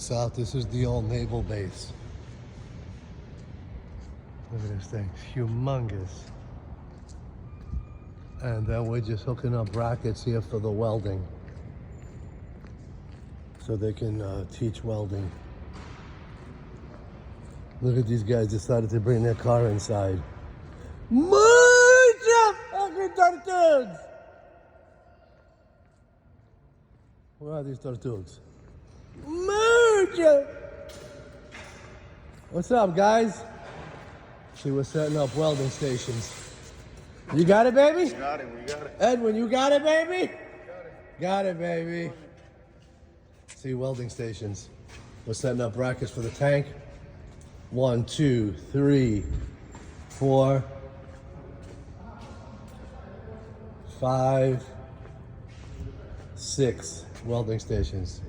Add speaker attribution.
Speaker 1: South, this is the old naval base. Look at this thing, it's humongous. And then we're just hooking up brackets here for the welding, so they can teach welding. Look at these guys decided to bring their car inside. Mucha fucking tortugas! Where are these tortugas? Mucha! What's up, guys? See, we're setting up welding stations. You got it, baby?
Speaker 2: Got it, we got it.
Speaker 1: Edwin, you got it, baby? Got it, baby. See, welding stations. We're setting up brackets for the tank. 1, 2, 3, 4, 5, 6 welding stations.